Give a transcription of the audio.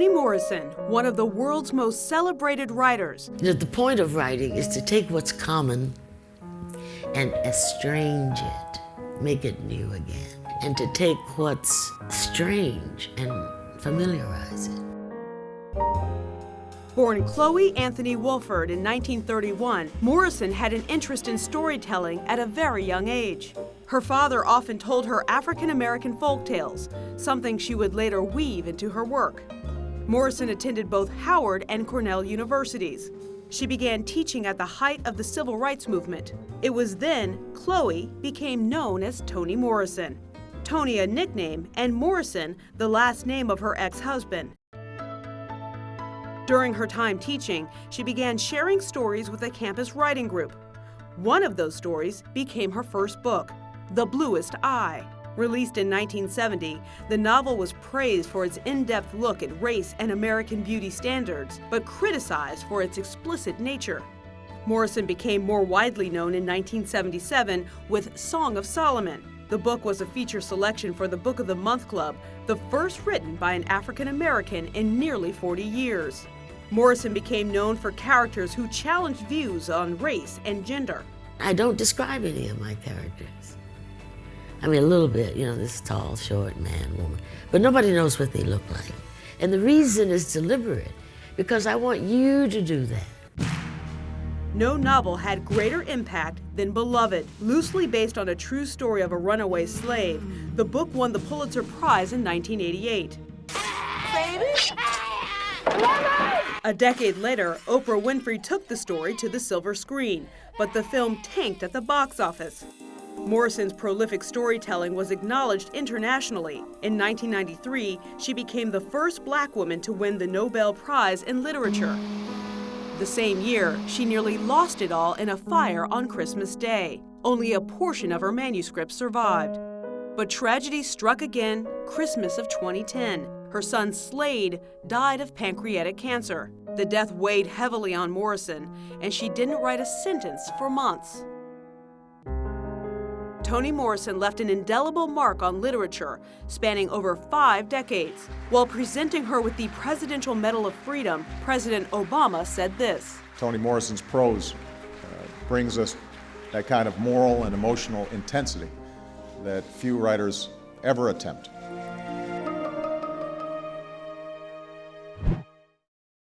Toni Morrison, one of the world's most celebrated writers. The point of writing is to take what's common and estrange it, make it new again, and to take what's strange and familiarize it. Born Chloe Anthony Wolford in 1931, Morrison had an interest in storytelling at a very young age. Her father often told her African-American folktales, something she would later weave into her work. Morrison attended both Howard and Cornell universities. She began teaching at the height of the civil rights movement. It was then Chloe became known as Toni Morrison. Toni a nickname, and Morrison the last name of her ex-husband. During her time teaching, she began sharing stories with a campus writing group. One of those stories became her first book, The Bluest Eye. Released in 1970, the novel was praised for its in-depth look at race and American beauty standards, but criticized for its explicit nature. Morrison became more widely known in 1977 with Song of Solomon. The book was a feature selection for the Book of the Month Club, the first written by an African American in nearly 40 years. Morrison became known for characters who challenged views on race and gender. I don't describe any of my characters. I mean, a little bit, you know, this tall, short man, woman, but nobody knows what they look like. And the reason is deliberate, because I want you to do that. No novel had greater impact than Beloved. Loosely based on a true story of a runaway slave, the book won the Pulitzer Prize in 1988. Baby! A decade later, Oprah Winfrey took the story to the silver screen, but the film tanked at the box office. Morrison's prolific storytelling was acknowledged internationally. In 1993, she became the first Black woman to win the Nobel Prize in Literature. The same year, she nearly lost it all in a fire on Christmas Day. Only a portion of her manuscript survived. But tragedy struck again, Christmas of 2010. Her son Slade died of pancreatic cancer. The death weighed heavily on Morrison, and she didn't write a sentence for months. Toni Morrison left an indelible mark on literature, spanning over 5 decades. While presenting her with the Presidential Medal of Freedom, President Obama said this. Toni Morrison's prose brings us that kind of moral and emotional intensity that few writers ever attempt.